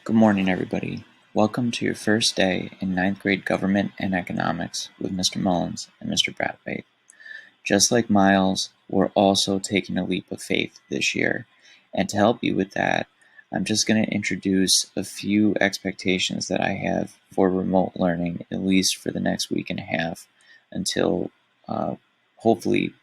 Good morning, everybody. Welcome to your first day in ninth grade Government and Economics with Mr. Mullins and Mr. Brathwaite. Just like Miles, we're also taking a leap of faith this year. And to help you with that, I'm just going to introduce a few expectations that I have for remote learning, at least for the next week and a half, until hopefully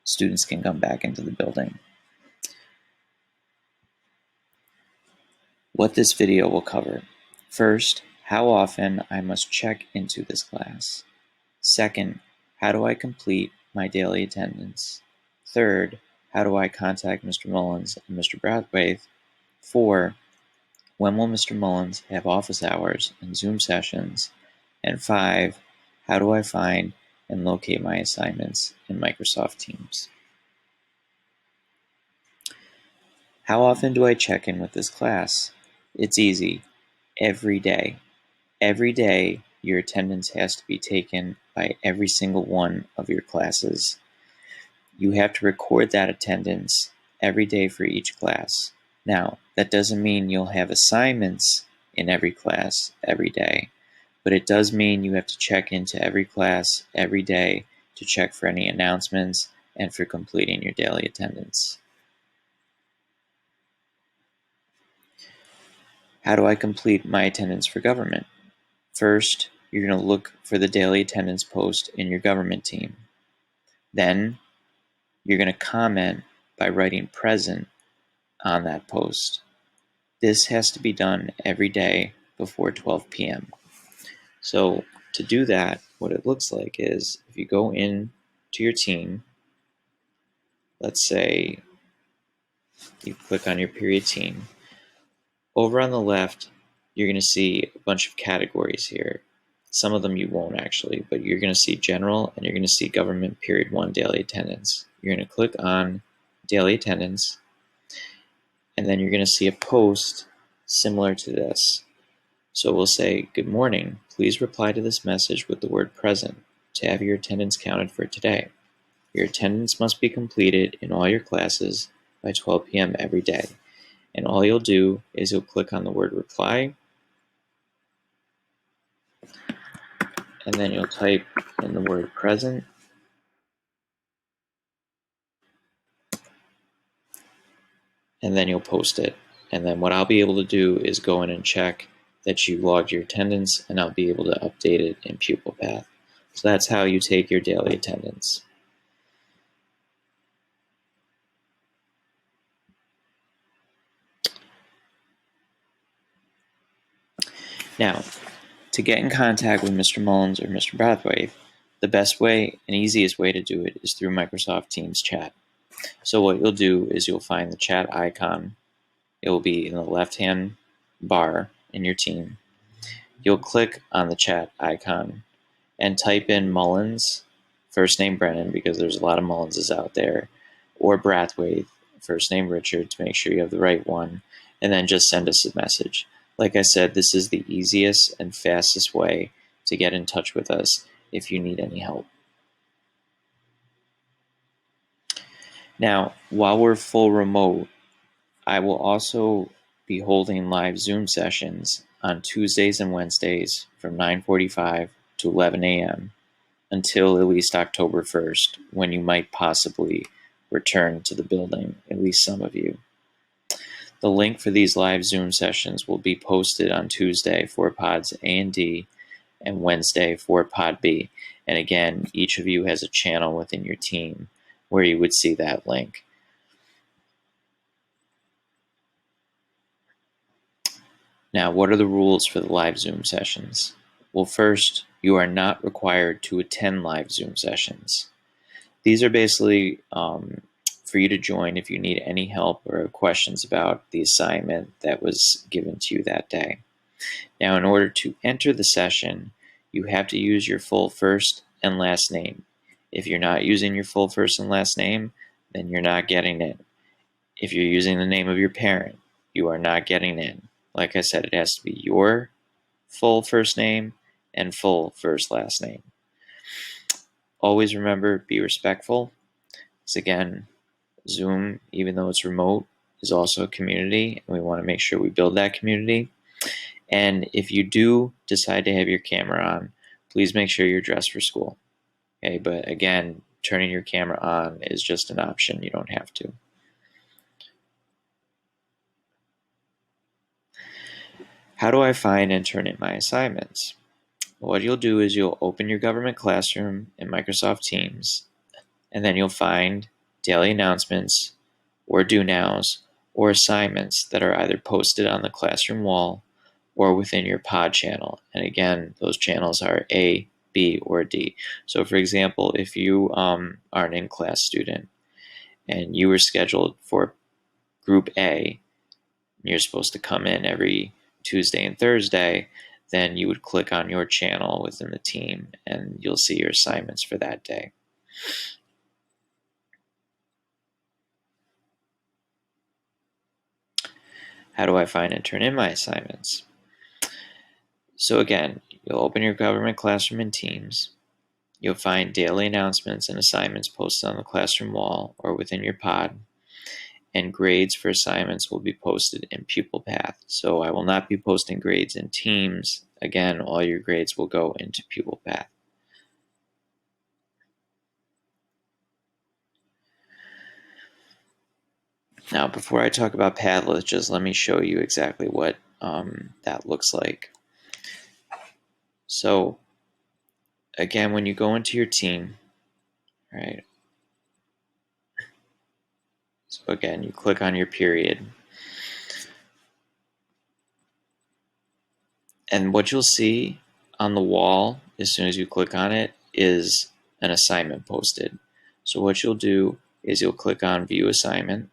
students can come back into the building. What this video will cover. First, how often I must check into this class. Second, how do I complete my daily attendance? Third, how do I contact Mr. Mullins and Mr. Brathwaite? 4, when will Mr. Mullins have office hours and Zoom sessions? And 5, how do I find and locate my assignments in Microsoft Teams? How often do I check in with this class? It's easy. Every day. Every day, your attendance has to be taken by every single one of your classes. You have to record that attendance every day for each class. Now, that doesn't mean you'll have assignments in every class every day, but it does mean you have to check into every class every day to check for any announcements and for completing your daily attendance. How do I complete my attendance for government? First, you're going to look for the daily attendance post in your government team. Then, you're going to comment by writing present on that post. This has to be done every day before 12 p.m. So to do that, what it looks like is if you go in to your team, let's say you click on your period team, over on the left, you're going to see a bunch of categories here. Some of them you won't actually, but you're going to see general and you're going to see government period 1 daily attendance. You're going to click on daily attendance, and then you're going to see a post similar to this. So we'll say, good morning, please reply to this message with the word present to have your attendance counted for today. Your attendance must be completed in all your classes by 12 p.m. every day. And all you'll do is you'll click on the word reply, and then you'll type in the word present, and then you'll post it. And then what I'll be able to do is go in and check that you logged your attendance, and I'll be able to update it in PupilPath. So that's how you take your daily attendance. Now, to get in contact with Mr. Mullins or Mr. Brathwaite, the best way and easiest way to do it is through Microsoft Teams chat. So what you'll do is you'll find the chat icon. It will be in the left-hand bar in your team. You'll click on the chat icon and type in Mullins, first name Brennan, because there's a lot of Mullinses out there, or Brathwaite, first name Richard, to make sure you have the right one, and then just send us a message. Like I said, this is the easiest and fastest way to get in touch with us if you need any help. Now, while we're full remote, I will also be holding live Zoom sessions on Tuesdays and Wednesdays from 9:45 to 11 a.m. until at least October 1st, when you might possibly return to the building, at least some of you. The link for these live Zoom sessions will be posted on Tuesday for pods A and D and Wednesday for pod B. And again, each of you has a channel within your team where you would see that link. Now, what are the rules for the live Zoom sessions? Well, first, you are not required to attend live Zoom sessions. These are basically for you to join if you need any help or questions about the assignment that was given to you that day. Now, in order to enter the session, you have to use your full first and last name. If you're not using your full first and last name, then you're not getting in. If you're using the name of your parent, you are not getting in. Like I said, it has to be your full first name and full first last name. Always remember, be respectful. Because again, Zoom, even though it's remote, is also a community, and we want to make sure we build that community. And if you do decide to have your camera on, please make sure you're dressed for school. Okay, but again, turning your camera on is just an option. You don't have to. How do I find and turn in my assignments? What you'll do is you'll open your government classroom in Microsoft Teams, and then you'll find daily announcements or do nows or assignments that are either posted on the classroom wall or within your pod channel. And again, those channels are A, B, or D. So for example, if you are an in-class student and you were scheduled for group A, you're supposed to come in every Tuesday and Thursday, then you would click on your channel within the team and you'll see your assignments for that day. How do I find and turn in my assignments? So again, you'll open your government classroom in Teams. You'll find daily announcements and assignments posted on the classroom wall or within your pod. And grades for assignments will be posted in Pupil Path. So I will not be posting grades in Teams. Again, all your grades will go into Pupil Path. Now, before I talk about Padlet, just let me show you exactly what that looks like. So, again, when you go into your team, right? So again, you click on your period. And what you'll see on the wall, as soon as you click on it, is an assignment posted. So what you'll do is you'll click on View Assignment.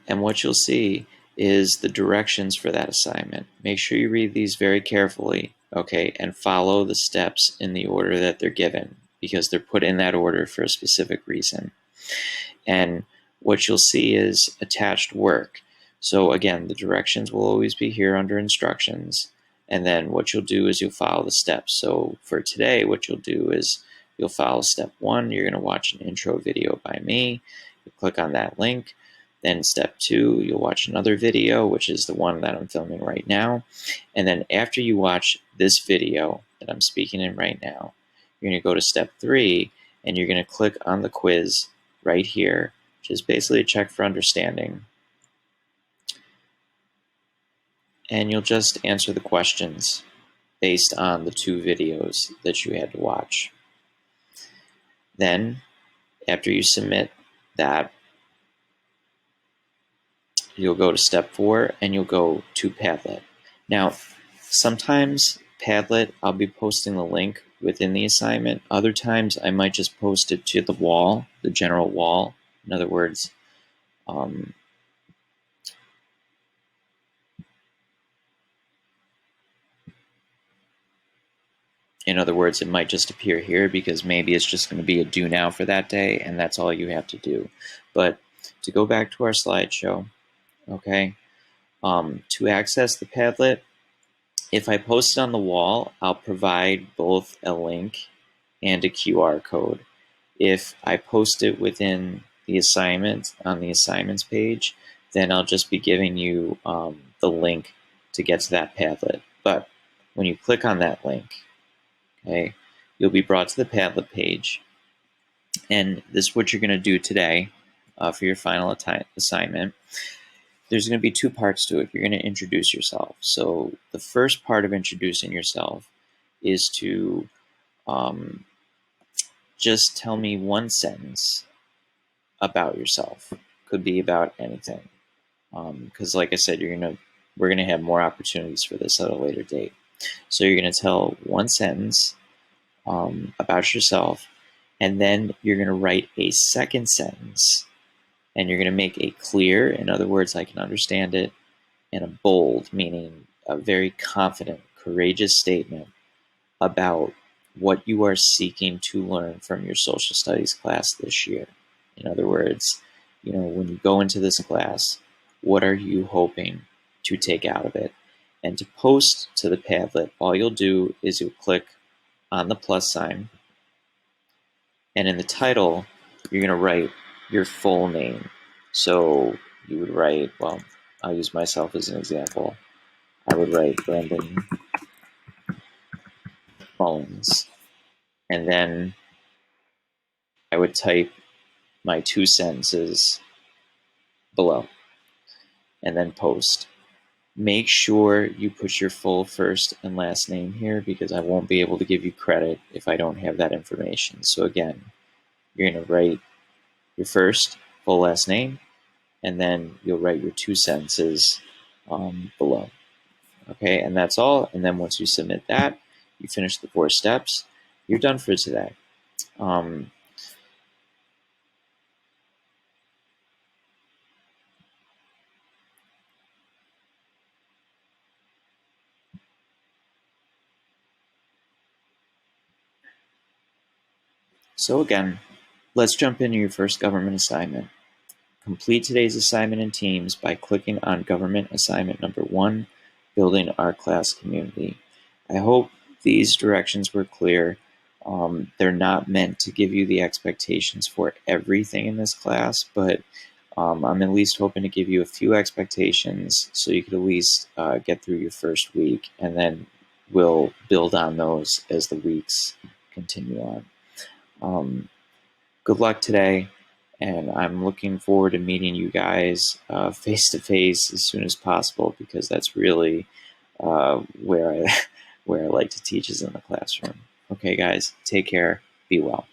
And what you'll see is the directions for that assignment. Make sure you read these very carefully, okay, and follow the steps in the order that they're given, because they're put in that order for a specific reason. And what you'll see is attached work. So again, the directions will always be here under instructions. And then what you'll do is you'll follow the steps. So for today, what you'll do is you'll follow step 1. You're going to watch an intro video by me. You click on that link. Then step 2, you'll watch another video, which is the one that I'm filming right now. And then after you watch this video that I'm speaking in right now, you're going to go to step 3, and you're going to click on the quiz right here, which is basically a check for understanding. And you'll just answer the questions based on the 2 videos that you had to watch. Then, after you submit that, you'll go to step 4 and you'll go to Padlet. Now, sometimes Padlet, I'll be posting the link within the assignment. Other times, I might just post it to the wall, the general wall. In other words, it might just appear here because maybe it's just going to be a do now for that day, and that's all you have to do. But to go back to our slideshow, okay, to access the Padlet, if I post it on the wall, I'll provide both a link and a QR code. If I post it within the assignment on the assignments page, then I'll just be giving you the link to get to that Padlet. But when you click on that link, okay, you'll be brought to the Padlet page. And this is what you're going to do today for your final assignment. There's going to be 2 parts to it. You're going to introduce yourself. So the first part of introducing yourself is to just tell me 1 sentence about yourself. Could be about anything. Because like I said, we're going to have more opportunities for this at a later date. So you're going to tell 1 sentence about yourself, and then you're going to write a second sentence, and you're going to make a clear, in other words, I can understand it, and a bold, meaning a very confident, courageous statement about what you are seeking to learn from your social studies class this year. In other words, when you go into this class, what are you hoping to take out of it? And to post to the Padlet, all you'll do is you'll click on the plus sign, and in the title, you're going to write your full name. So you would write, well, I'll use myself as an example. I would write Brandon Mullins, and then I would type my 2 sentences below, and then post. Make sure you put your full first and last name here because I won't be able to give you credit if I don't have that information. So again, you're going to write your first, full last name, and then you'll write your 2 sentences below. Okay, and that's all. And then once you submit that, you finish the 4 steps, you're done for today. So again, let's jump into your first government assignment. Complete today's assignment in Teams by clicking on Government Assignment Number 1, Building Our Class Community. I hope these directions were clear. They're not meant to give you the expectations for everything in this class, but I'm at least hoping to give you a few expectations so you could at least get through your first week, and then we'll build on those as the weeks continue on. Good luck today, and I'm looking forward to meeting you guys face to face as soon as possible because that's really where I where I like to teach is in the classroom. Okay, guys, take care. Be well.